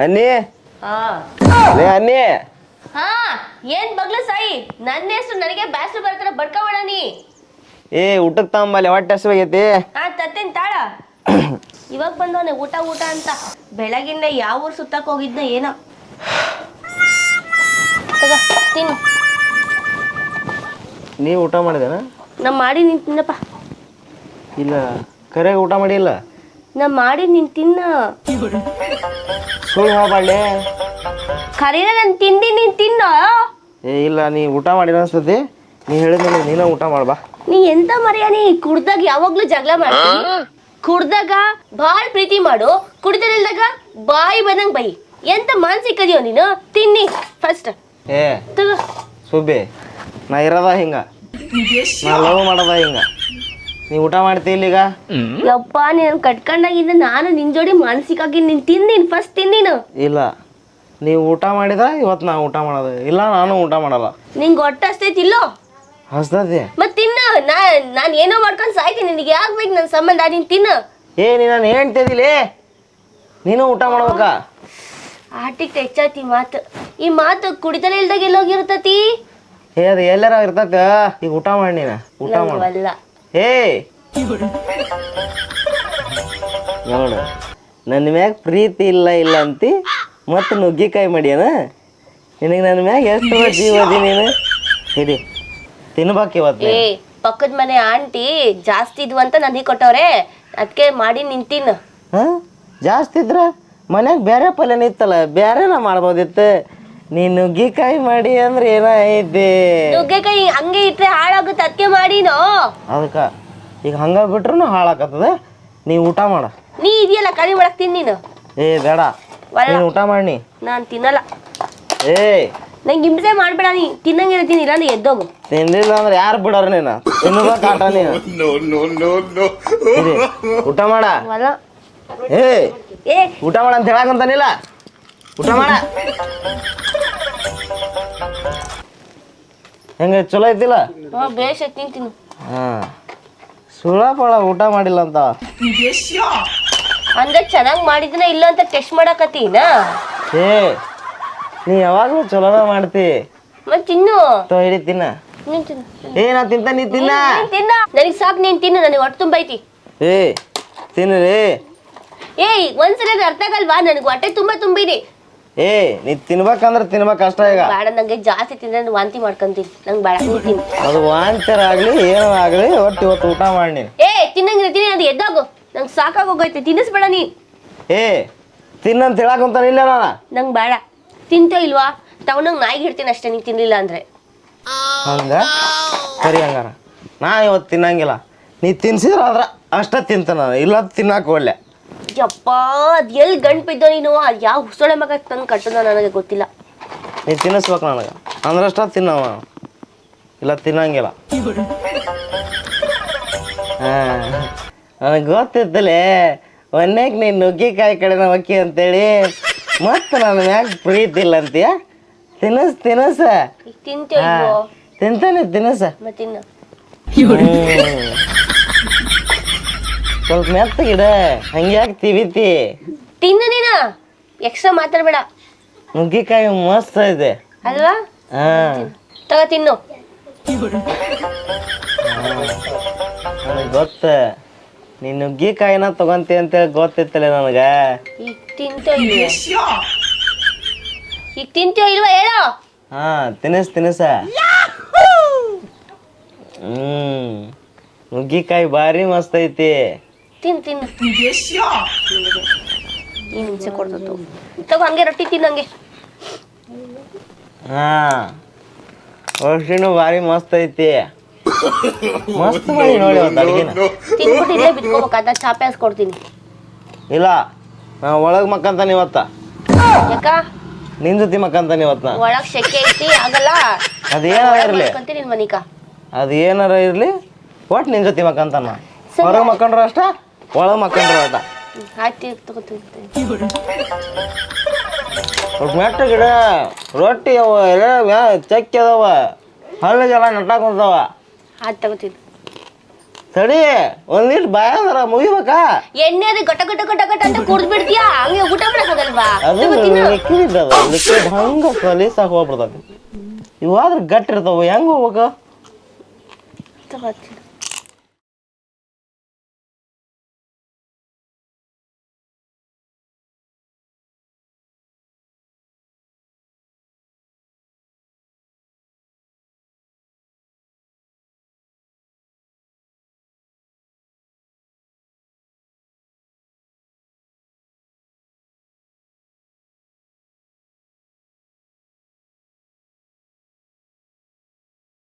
ಅನ್ನಿ ಹಾ ಲೇ ಅನ್ನಿ ಹಾ ಏನ್ ಬಗ್ಲ ಸಾಯಿ ನನ್ನ ಹೆಸರು ನನಗೆ ಬ್ಯಾಸ್ರು ಬರ್ತಾರ ಬಡ್ಕಬೇಡ ನೀ. ಏ ಊಟಕ್ಕೆ ತಗೊಂಬಲ್ಲಿ ಹೊಟ್ಟೆ ಹಸಿವಾಗೈತಿ. ಹಾ ತತ್ತೇನ್ ತಾಳ. ಇವಾಗ ಬಂದವನೆ ಊಟ ಊಟ ಅಂತ. ಬೆಳಗಿಂದ ಯಾವ ಊರ್ ಸುತ್ತಕ್ ಹೋಗಿದ್ನ ಏನೋ. ತಗ ತಿನ್ನು. ನೀ ಊಟ ಮಾಡಿದೇನ? ನಾ ಮಾಡಿ ನೀನ್ ತಿನ್ನಪ್ಪ. ಇಲ್ಲ ಕರೆಯಾಗ ಊಟ ಮಾಡಿಲ್ಲ. ನಾ ಮಾಡಿ ನೀನ್ ತಿನ್ನ. ಸುಳ್ಳು ಹೇಳ್ಬಾಡ್ಲೆ. ಖರೀನ ನಾನು ತಿಂದಿ ನೀನ್ ತಿನ್ನೋ. ಏ ಇಲ್ಲ ನೀ ಊಟ ಮಾಡಿಲ್ಲ ಅನ್ಸ್ತತಿ. ನೀ ಹೇಳಿದ್ಮೇಲೆ ನೀನ ಊಟ ಮಾಡ್ಬಾ. ನೀ ಎಂತ ಮರ್ಯಾ ನೀ ಕುಡ್ದಾಗ ಯಾವಾಗ್ಲೂ ಜಗಳ ಮಾಡ್ತೀನಿ. ಕುಡ್ದಾಗ ಭಾಳ ಪ್ರೀತಿ ಮಾಡು, ಕುಡಿದಿಲ್ದಾಗ ಬಾಯಿ ಬಂದಂಗ್ ಬೈ. ಎಂತ ಮಾನಸಿಕದಿಯೋ ನೀನು. ತಿನ್ನಿ ಫಸ್ಟ್. ಏ ತಗೋ ಸುಬ್ಬಿ ನಾ ಇರೋದ ಹಿಂಗ, ನಾ ಲವ್ ಮಾಡೋದ ಹಿಂಗ. ನೀ ಊಟ ಮಾಡ್ತಿ ಈಗ? ಯಪ್ಪ ನೀನು ಕಟ್ಕೊಂಡಾಗಿದ್ದ ನಾನು ನಿನ್ ಜೋಡಿ ಮಾನಸಿಕಾಗಿ ನೀನ್ ತಿಂದಿನ್ ಫಸ್ಟ್ ತಿಂದಿನು. ಇಲ್ಲ ನೀವು ಊಟ ಮಾಡಿದ ಇವತ್ತು ನಾ ಊಟ ಮಾಡೋದು ಇಲ್ಲ, ನಾನು ಊಟ ಮಾಡಲ್ಲ. ನಿಂಗೆ ಹೊಟ್ಟೆ ಹಸ್ತೈತಿಲ್ಲೋ? ಹಸ್ತತಿ ಮತ್ ತಿನ್ನ. ನಾನು ಏನೋ ಮಾಡ್ಕೊಂಡು ಸಾಯ್ತೀನಿ. ನಿನಗೆ ಯಾಕೆ ಬೇಕು ನನ್ನ ಸಂಬಂಧ? ನೀನು ತಿನ್ನು. ಏ ನೀ ನಾನು ಹೇಳ್ತಿದ್ದಿಲ್ಲ, ನೀನು ಊಟ ಮಾಡ್ಬೇಕಾ? ಆಟಿಗೆ ಹೆಚ್ಚಾತಿ ಮಾತು. ಈ ಮಾತು ಕುಡಿತಲೇ ಇಲ್ದಾಗ ಎಲ್ಲೋಗಿರ್ತತಿ. ಏ ಅದು ಎಲ್ಲಾರ ಇರ್ತೈತ. ಈಗ ಊಟ ಮಾಡಿ ನೀನು ಊಟ ಮಾಡ. ಏ ನೋಡು ನನ್ನ ಮ್ಯಾಗ ಪ್ರೀತಿ ಇಲ್ಲ ಇಲ್ಲ ಅಂತಿ ಮತ್ತು ನುಗ್ಗಿಕಾಯಿ ಮಾಡ್ಯಾನ. ನಿನಗೆ ನನ್ನ ಮ್ಯಾಗ ಎಷ್ಟು ಜೀವದಿ ನೀನು. ಹಿಡಿ ತಿನ್ಬೇಕು ಇವತ್ತು. ಏ ಪಕ್ಕದ ಮನೆ ಆಂಟಿ ಜಾಸ್ತಿ ಇದ್ವು ಅಂತ ನನಗೆ ಕೊಟ್ಟವ್ರೆ, ಅದಕ್ಕೆ ಮಾಡಿ ನಿನ್ ತಿನ್ನು. ಹಾಂ ಜಾಸ್ತಿ ಇದ್ರ ಮನ್ಯಾಗ ಬೇರೆ ಪಲ್ಯ ನಿತ್ತಲ್ಲ, ಬೇರೆನ ಮಾಡ್ಬೋದಿತ್ತು. ನೀ ನುಗ್ಗಿಕಾಯಿ ಮಾಡಿ ಅಂದ್ರೆ ಏನೈತಿ? ನುಗ್ಗೆಕಾಯಿ ಹಂಗೆ ಇಟ್ರೆ ಹಾಳಾಗುತ್ತೆ, ಅದಕ್ಕೆ ಮಾಡಿನೋ. ಅದಕ್ಕೆ ಈಗ ಹಂಗ ಬಿಟ್ರು ಹಾಳಾಕತ್ತದ. ನೀ ಊಟ ಮಾಡ. ನೀ ಇದೆಯಲ್ಲ ಕರಿ ಮಾಡಕ್ ತಿನ್ ನೀನು. ಏ ಬೇಡ, ನೀನು ಊಟ ಮಾಡಿ. ನಾನು ತಿನ್ನಲ್ಲ. ಏ ನಂಗೆ ಹಿಂಸೆ ಮಾಡ್ಬೇಡ. ನೀ ತಿನ್ನಂಗೆ ತಿನ್ನಿ, ಇಲ್ಲಾಂದ್ರೆ ಎದ್ದೋಗು. ತಿಂದಿಲ್ಲ ಅಂದ್ರೆ ಯಾರು ಬಿಡೋರು ನೀನು? ತಿನ್ಬೇಕು ಆಟ ನೀನು. ಊಟ ಮಾಡ. ಏ ಏ ಊಟ ಮಾಡ ಅಂತ ಹೇಳಕಂತಾನಿಲ್ಲ. ಊಟ ಮಾಡ. ಹೆಂಗ ಚಲೋ ಐತಿಲ್ಲ? ಬೇಷ್ ಐತಿ, ತಿನ್ನು. ಹಾಂ ಸುಳಪಳ ಊಟ ಮಾಡಿಲ್ಲ ಅಂತ ಅಂದ್ರೆ ಚೆನ್ನಾಗಿ ಮಾಡಿದ್ನ ಇಲ್ಲ ಅಂತ ಟೆಸ್ಟ್ ಮಾಡಕತ್ತೀನ. ಏ ನೀ ಯಾವಾಗಲೂ ಚಲೋನ ಮಾಡ್ತಿ. ಮತ್ತೆ ತಿನ್ನು. ಹಿಡಿ ತಿನ್ನ. ನೀನ್ ತಿನ್ನು. ಏ ನಾ ತಿಂತ ನೀ ತಿನ್ನ. ತಿನ್ನ. ನನಗೆ ಸಾಕು, ನೀನ್ ತಿನ್ನು. ನನಗೆ ಹೊಟ್ಟೆ ತುಂಬ ಐತಿ. ಏ ತಿನ್ರಿ. ಏಯ್ ಒಂದ್ಸಲ ಅರ್ಥ ಆಗಲ್ವಾ? ನನಗೆ ಹೊಟ್ಟೆ ತುಂಬಿದೆ. ಏ ನೀ ತಿನ್ಬೇಕಂದ್ರೆ ತಿನ್ಬೇಕು ಕಷ್ಟ. ಈಗ ಬೇಡ, ನಂಗೆ ಜಾಸ್ತಿ ತಿಂದ್ರೆ ನಾನು ವಾಂತಿ ಮಾಡ್ಕೊಂತೀನಿ. ನಂಗೆ ಬೇಡ, ನೀನ್ ತಿನ್ನು. ಅದು ವಾಂಚರ ಆಗ್ಲಿ ಏನೋ ಆಗ್ಲಿ ಒಟ್ಟು ಇವತ್ತು ಊಟ ಮಾಡಿ ನೀನು. ಏ ತಿನ್ನಂಗಿರ ತಿನ್ನಿ, ಅದು ಎದ್ದೋಗು. ನಂಗೆ ಸಾಕಾಗೋಗೈತೆ, ತಿನ್ನಿಸ್ಬೇಡ ನೀ. ಏ ತಿನ್ನಂತ ಹೇಳಕ್ಕಂತಾನೆ ಇಲ್ಲ ನಾನು. ನಂಗೆ ಬೇಡ. ತಿಂತೋ ಇಲ್ವಾ? ತಗೊಂಡಂಗೆ ನಾಯಿಗೆ ಇಡ್ತೀನಿ ಅಷ್ಟೇ, ನೀನು ತಿನ್ನಿಲ್ಲ ಅಂದ್ರೆ. ಹಂಗ ಸರಿ ಹಂಗಾರ ನಾ ಇವತ್ತು ತಿನ್ನಂಗಿಲ್ಲ. ನೀ ತಿನ್ಸಿದ್ರ ಆದ್ರ ಅಷ್ಟ ತಿಂತ ನಾನು, ಇಲ್ಲ ತಿನ್ನಾಕ ಒಳ್ಳೆ. ಯಪ್ಪ ಅದು ಎಲ್ಲಿ ಗಂಟು ಬಿದ್ದೋ ನೀನು? ಅದು ಯಾವ ಹುಸಳೆ ಮಗ ತಂದು ಕಟ್ಟೋದ ನನಗೆ ಗೊತ್ತಿಲ್ಲ. ನೀ ತಿನ್ನಿಸ್ಬೇಕು ನನಗೆ, ಅಂದ್ರಷ್ಟ ತಿನ್ನವ, ಇಲ್ಲ ತಿನ್ನಂಗಿಲ್ಲ. ಹಾಂ ನನಗೆ ಗೊತ್ತಿತ್ತಲೇ ಒಂದೇಕ್ ನೀನು ನುಗ್ಗಿಕಾಯಿ ಕಡೆನ ಹೊಕ್ಕಿ ಅಂತೇಳಿ. ಮತ್ತು ನನ್ನ ಮ್ಯಾಗ ಪ್ರೀತಿ ಇಲ್ಲ ಅಂತೀಯ? ತಿನ್ನಸ್ ಈಗ ತಿಂತೋ ಇಲ್ವೋ? ತಿಂತಾನೆ ತಿನ್ನಸ. ಮತ್ತೆ ತಿನ್ನು. ಸ್ವಲ್ಪ ಮೆತ್ತಗಿಡ, ಹಂಗ್ಯಾಕೆ ತಿವಿತಿ? ತಿನ್ನು ನೀನು, ಎಕ್ಸ್ಟ್ರಾ ಮಾತಾಡ್ಬೇಡ. ನುಗ್ಗಿಕಾಯಿ ಮಸ್ತ್ ಇದೆ ಅಲ್ವಾ? ಹಾಂ ತಗೋ ತಿನ್ನು. ನನಗೆ ಗೊತ್ತ ನೀ ನುಗ್ಗಿಕಾಯಿನ ತಗೊಂತಿ ಅಂತೇಳಿ ಗೊತ್ತಿತ್ತಲ್ಲ ನನಗೆ. ಈಗ ತಿಂತೋ ಇಲ್ವೋ? ಈಗ ತಿಂತೋ ಇಲ್ವಾ ಹೇಳೋ? ಹಾಂ ತಿನ್ನಿಸ. ನುಗ್ಗಿಕಾಯಿ ಭಾರಿ ಮಸ್ತ್ ಐತಿ. ತಿನ್ನು. ಈ ಹಿಂಸೆ ಕೊಡ್ತು. ತಗೋ ಹಂಗೆ ರೊಟ್ಟಿ ತಿನ್ನಂಗೆ. ಹಾಂ ರೊಟ್ಟಿನೂ ಭಾರಿ ಮಸ್ತ್ ಐತಿ. ಮಸ್ತ್ ಮಾಡಿ ನೋಡಿ ಒಂದು ಅಡುಗೆನ. ತಿನ್ಬಿಟ್ಟು ಇಲ್ಲೇ ಬಿಟ್ಕೋಬೇಕಾದ ಚಾಪೆ ಹಾಸ್ಕೊಡ್ತೀನಿ. ಇಲ್ಲ ನಾ ಒಳಗೆ ಮಕ್ಕಂತಾನೆ ಇವತ್ತ. ಯಾಕ? ನಿನ್ ಜೊತೆ ಮಕ್ಕಂತಾನೆ ಇವತ್ತು ನಾ. ಒಳಗ್ ಸೆಕೆ ಐತಿ ಆಗಲ್ಲ. ಅದೇನಾರ ಇರಲಿ, ನಿನ್ ಮನಿಕ ಅದು ಏನಾರ ಇರಲಿ, ಒಟ್ಟು ನಿನ್ ಜೊತೆ ಮಕ್ಕಂತಾನ. ಹೊರಗೆ ಮಕ್ಕಂಡ್ರ ಅಷ್ಟ, ಒಳಗೆ ಮಕ್ಕಂಡ್ರ ಅಷ್ಟ. ಆಯ್ತು ತಗೋತೀನಿ. ಮೆಟ್ಟ ಗಿಡ ರೊಟ್ಟಿ ಅವ ಎಲ್ಲ ಚಕ್ಕಿ ಅದಾವ, ಹಳ್ಳಿಗೆಲ್ಲ ನಟ್ಟಾಕ ಕುಂತಾವ. ಆಯ್ತು ತಗೋತೀನಿ. ತಡಿ ಒಂದಿಟ್ಟು ಬಾಯಂದ್ರ ಮುಗಿಬೇಕಾ ಎಣ್ಣೆ ಅದು ಗಟ ಗಟ ಗಟ ಗಟ ಅಂತ ಕುಡ್ದು ಬಿಡ್ತೀಯಾ ಹಂಗೆ ಊಟ ಮಾಡಕ್ಕಾಗಲ್ವಾ ಅದು ಲಿಕ್ವಿಡ್ ಅದ ಲಿಕ್ವಿಡ್ ಹಂಗ ಸಲೀಸಾಗಿ ಹೋಗ್ಬಿಡ್ತದೆ ಇವಾದ್ರೆ ಗಟ್ಟಿ ಇರ್ತಾವ ಹೆಂಗ್ ಹೋಗ್ಬೇಕು